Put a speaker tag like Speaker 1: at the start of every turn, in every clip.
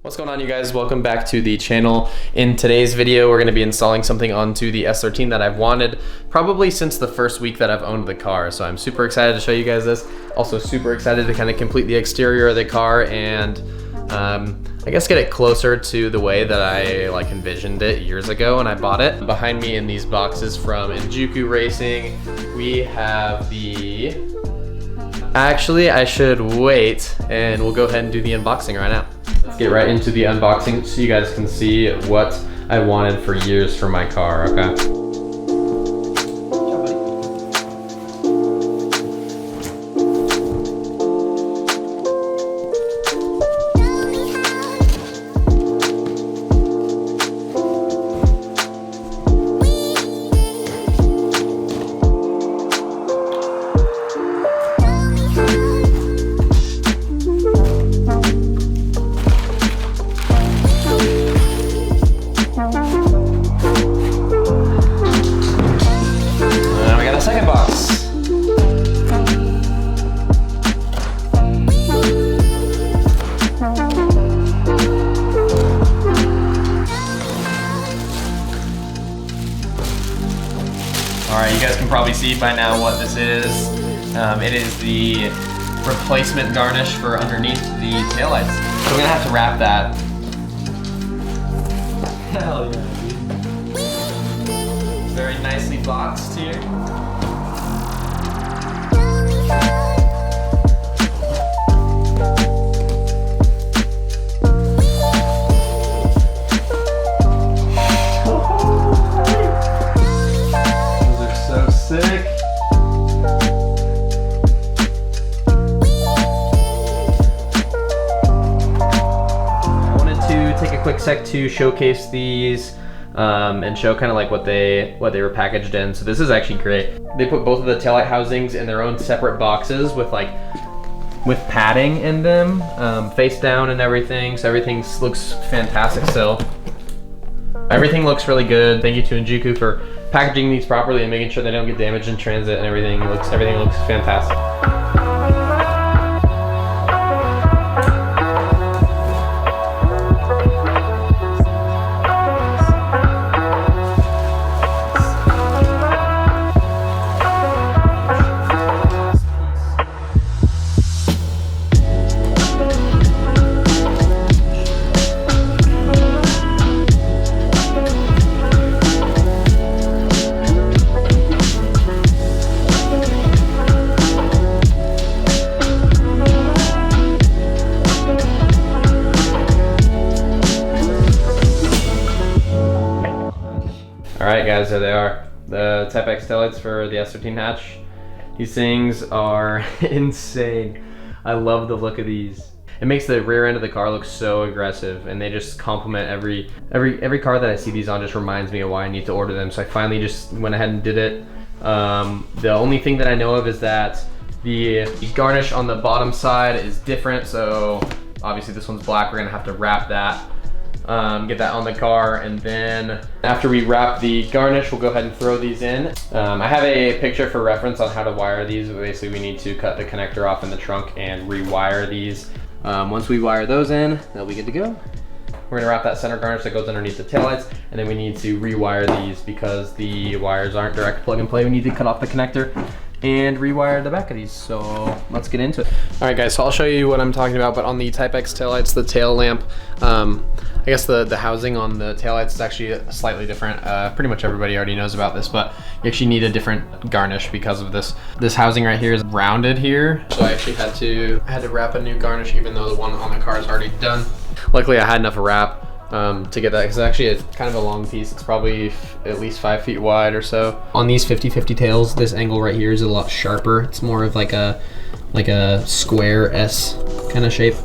Speaker 1: What's going on, you guys? Welcome back to the channel. In today's video, we're going to be installing something onto the S13 that I've wanted probably since the first week that I've owned the car. So I'm super excited to show you guys this. Also super excited to kind of complete the exterior of the car and I guess get it closer to the way that I envisioned it years ago when I bought it. Behind me in these boxes from Injuku Racing, we have the... Actually, I should wait and we'll go ahead and do the unboxing right now. Let's get right into the unboxing so you guys can see what I wanted for years for my car, okay? Second box. Alright, you guys can probably see by now what this is. It is the replacement garnish for underneath the taillights. So we're gonna have to wrap that. Hell yeah. Very nicely boxed here. Sick. I wanted to take a quick sec to showcase these and show kind of like what they were packaged in. So this is actually great. They put both of the taillight housings in their own separate boxes with padding in them, face down and everything. So everything looks fantastic still. Everything looks really good. Thank you to Injuku for packaging these properly and making sure they don't get damaged in transit and everything. Everything looks fantastic. Alright guys, there they are. The Type X taillights for the S13 hatch. These things are insane. I love the look of these. It makes the rear end of the car look so aggressive, and they just complement every car that I see these on. Just reminds me of why I need to order them. So I finally just went ahead and did it. The only thing that I know of is that the garnish on the bottom side is different. So obviously this one's black. We're gonna have to wrap that. Get that on the car, and then after we wrap the garnish, we'll go ahead and throw these in. I have a picture for reference on how to wire these. Basically, we need to cut the connector off in the trunk and rewire these. Once we wire those in, they'll be good to go. We're gonna wrap that center garnish that goes underneath the taillights, and then we need to rewire these because the wires aren't direct plug and play. We need to cut off the connector and rewire the back of these. So let's get into it. All right guys, so I'll show you what I'm talking about, but on the Type X taillights, the tail lamp, I guess the housing on the taillights is actually slightly different. Pretty much everybody already knows about this, but you actually need a different garnish because of this. This housing right here is rounded here. So I actually had to wrap a new garnish even though the one on the car is already done. Luckily I had enough wrap to get that, because actually it's kind of a long piece. It's probably at least 5 feet wide or so. On these 50/50 tails, this angle right here is a lot sharper. It's more of like a square S kind of shape,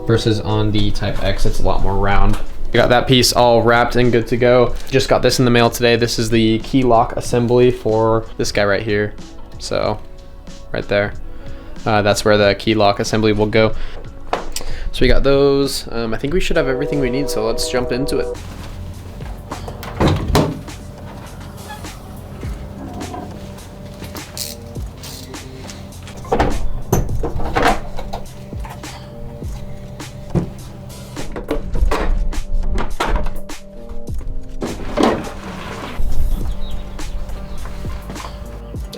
Speaker 1: versus on the Type X, it's a lot more round. I got that piece all wrapped and good to go. Just got this in the mail today. This is the key lock assembly for this guy right here. So right there, that's where the key lock assembly will go. So we got those. I think we should have everything we need, so let's jump into it.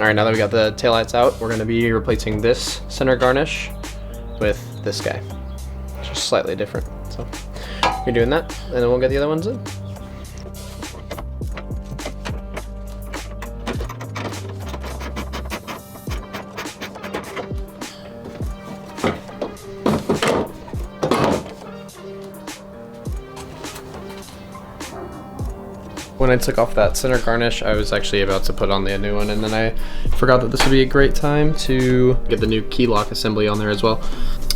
Speaker 1: All right, now that we got the taillights out, we're gonna be replacing this center garnish with this guy. Just slightly different. So you're doing that, and then we'll get the other ones in. When I took off that center garnish, I was actually about to put on the new one, and then I forgot that this would be a great time to get the new key lock assembly on there as well.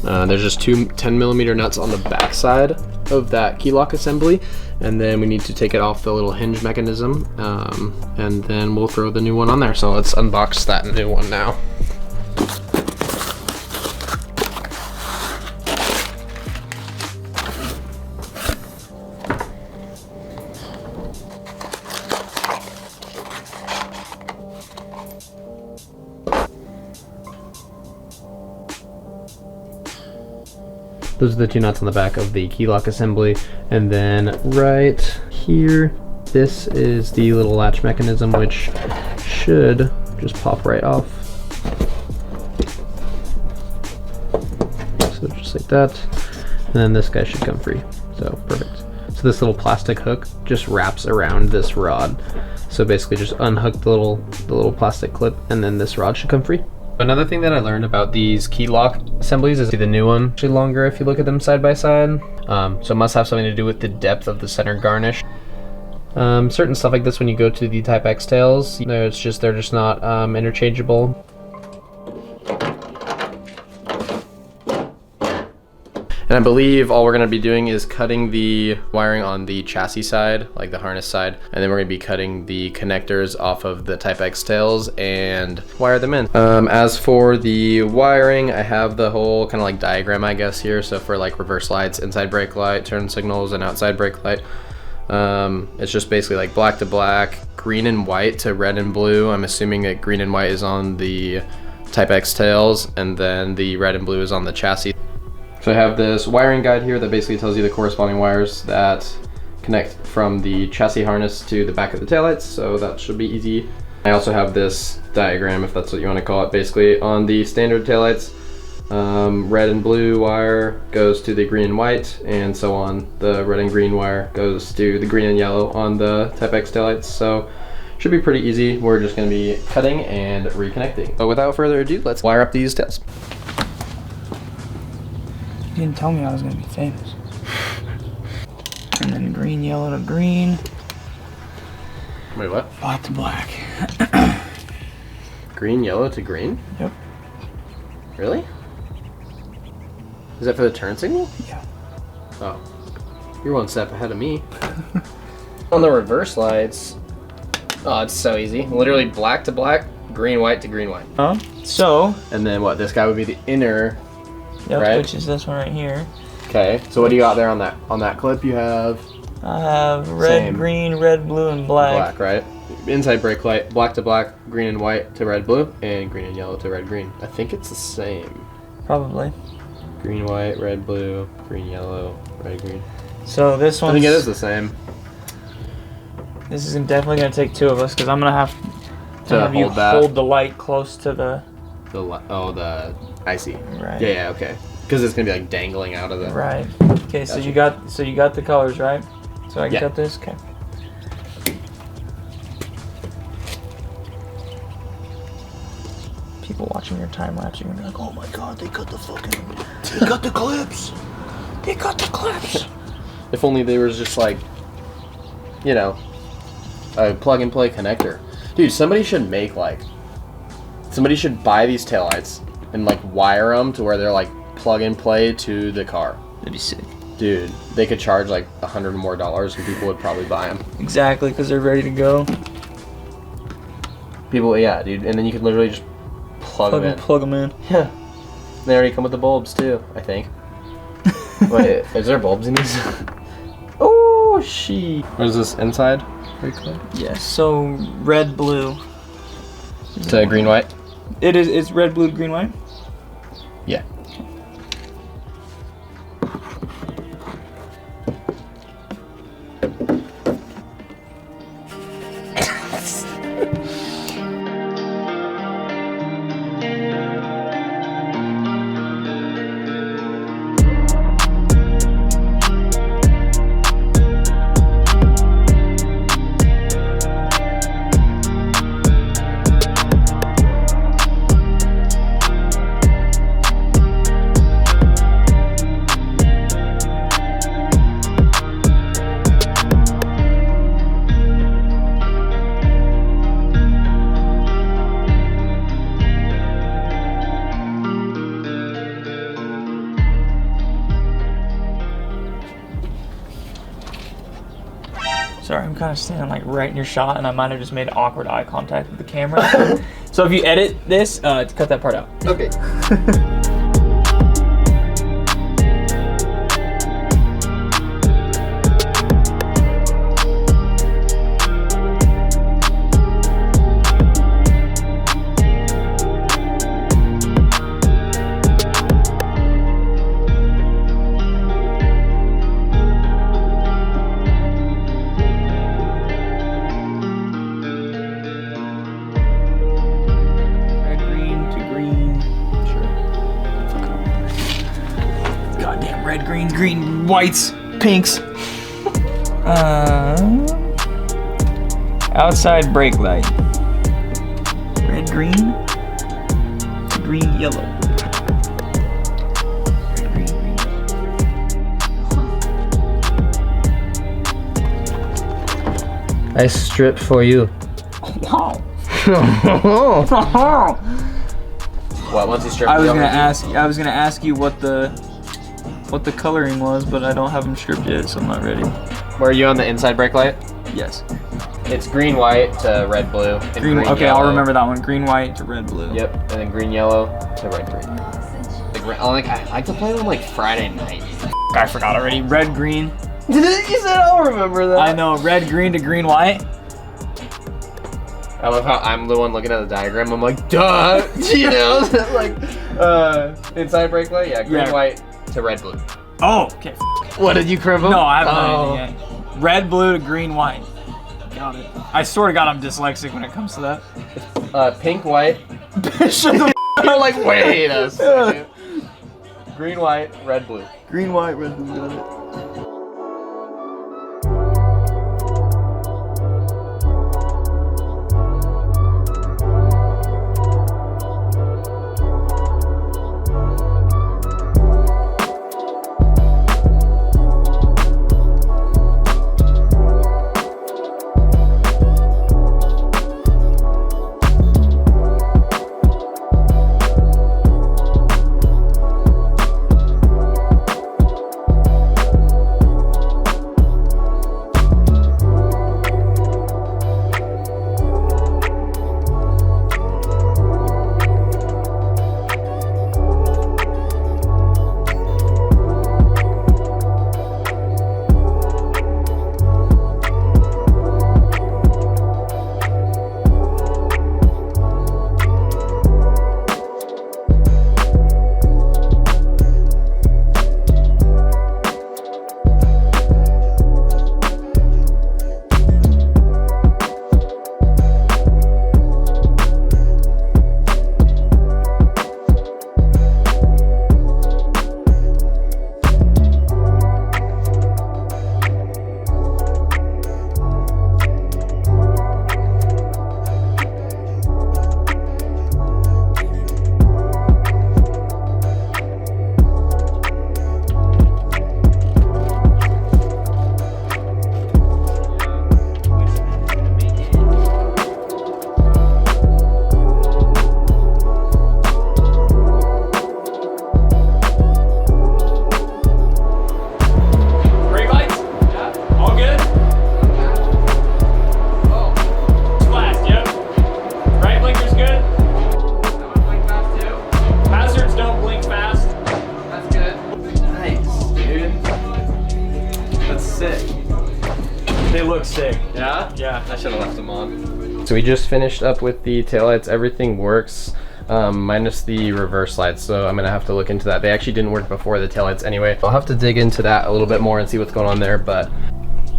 Speaker 1: There's just two 10mm nuts on the back side of that key lock assembly, and then we need to take it off the little hinge mechanism, and then we'll throw the new one on there. So let's unbox that new one now. Those are the two nuts on the back of the key lock assembly. And then right here, this is the little latch mechanism, which should just pop right off. So just like that. And then this guy should come free. So perfect. So this little plastic hook just wraps around this rod. So basically just unhook the little plastic clip, and then this rod should come free. Another thing that I learned about these key lock assemblies is the new one actually longer if you look at them side by side. So it must have something to do with the depth of the center garnish. Certain stuff like this, when you go to the Type X tails, they're just not interchangeable. And I believe all we're gonna be doing is cutting the wiring on the chassis side, like the harness side, and then we're gonna be cutting the connectors off of the Type X tails and wire them in. As for the wiring, I have the whole kind of like diagram, I guess, here. So for like reverse lights, inside brake light, turn signals, and outside brake light, it's just basically like black to black, green and white to red and blue. I'm assuming that green and white is on the Type X tails, and then the red and blue is on the chassis. So I have this wiring guide here that basically tells you the corresponding wires that connect from the chassis harness to the back of the taillights, so that should be easy. I also have this diagram, if that's what you want to call it. Basically on the standard taillights, red and blue wire goes to the green and white, and so on. The red and green wire goes to the green and yellow on the Type X taillights, so should be pretty easy. We're just going to be cutting and reconnecting. But without further ado, let's wire up these tails.
Speaker 2: You didn't tell me I was gonna be famous. And then green, yellow to green.
Speaker 1: Wait, what?
Speaker 2: Black to black.
Speaker 1: Green, yellow to green?
Speaker 2: Yep.
Speaker 1: Really? Is that for the turn signal?
Speaker 2: Yeah.
Speaker 1: Oh. You're one step ahead of me. On the reverse lights, oh, it's so easy. Literally black to black, green, white to green, white.
Speaker 2: So.
Speaker 1: And then what? This guy would be the inner.
Speaker 2: Yep,
Speaker 1: right?
Speaker 2: which is this one right here.
Speaker 1: Okay, so what do you got there on that clip? You have...
Speaker 2: I have red, green, red, blue, and black.
Speaker 1: Black, right? Inside brake light, black to black, green and white to red, blue, and green and yellow to red, green. I think it's the same.
Speaker 2: Probably.
Speaker 1: Green, white, red, blue, green, yellow, red, green.
Speaker 2: So this one.
Speaker 1: I think it is the same.
Speaker 2: This is definitely going to take two of us, because I'm going to have to hold the light close to the...
Speaker 1: I see.
Speaker 2: Right.
Speaker 1: Yeah, okay. Because it's gonna be like dangling out of the.
Speaker 2: Right. Okay, so you got the colors, right? So I can cut this. Okay. People watching your time lapse, you're gonna be like, "Oh my God, they cut the clips. They cut the clips."
Speaker 1: If only there was just like, you know, a plug and play connector. Dude, somebody should buy these taillights and like wire them to where they're like plug and play to the car.
Speaker 2: That'd be sick.
Speaker 1: Dude, they could charge like $100 more and people would probably buy them.
Speaker 2: Exactly, because they're ready to go.
Speaker 1: People, yeah, dude, and then you could literally just plug them in. Yeah. They already come with the bulbs too, I think. Wait, is there bulbs in these? Oh, she. What is this inside?
Speaker 2: Yes. So red, blue.
Speaker 1: To green, white.
Speaker 2: It is. It's red, blue, green, white.
Speaker 1: Yeah.
Speaker 2: Sorry, I'm kind of standing like right in your shot, and I might have just made awkward eye contact with the camera. So if you edit this, cut that part out.
Speaker 1: Okay.
Speaker 2: Red, green, whites, pinks. Outside brake light. Red, green, yellow. Red, green.
Speaker 1: I stripped for you.
Speaker 2: Wow.
Speaker 1: What? Once you strip?
Speaker 2: I was gonna ask you what the coloring was, but I don't have them stripped yet, so I'm not ready.
Speaker 1: Were you on the inside brake light?
Speaker 2: Yes.
Speaker 1: It's green, white to red, blue. And
Speaker 2: Green. Okay,
Speaker 1: yellow.
Speaker 2: I'll remember that one. Green, white to red, blue.
Speaker 1: Yep, and then green, yellow to red, green. I like to play them like Friday night.
Speaker 2: I forgot already. Red, green.
Speaker 1: You said I'll remember that.
Speaker 2: I know. Red, green to green, white.
Speaker 1: I love how I'm the one looking at the diagram. I'm like, duh, you know, like inside brake light. Yeah, green, white to red, blue.
Speaker 2: Oh, okay.
Speaker 1: What, did you crimp them?
Speaker 2: No, I haven't done anything yet. Red, blue to green, white. Got it. I swear to God, I'm dyslexic when it comes to that.
Speaker 1: Pink, white.
Speaker 2: Shut the
Speaker 1: I'm like, wait a second. Green, white, red, blue.
Speaker 2: Green, white, red, blue. Got it. They look sick.
Speaker 1: Yeah?
Speaker 2: Yeah.
Speaker 1: I should have left them on. So we just finished up with the taillights. Everything works, minus the reverse lights. So I'm gonna have to look into that. They actually didn't work before the taillights anyway. I'll have to dig into that a little bit more and see what's going on there, but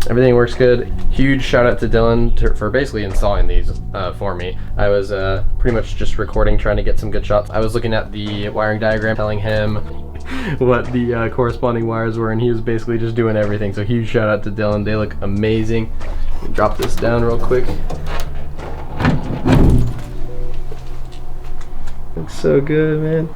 Speaker 1: everything works good. Huge shout out to Dylan for basically installing these for me. I was pretty much just recording, trying to get some good shots. I was looking at the wiring diagram, telling him what the corresponding wires were, and he was basically just doing everything. So huge shout out to Dylan. They look amazing. Drop this down real quick. Looks so good, man.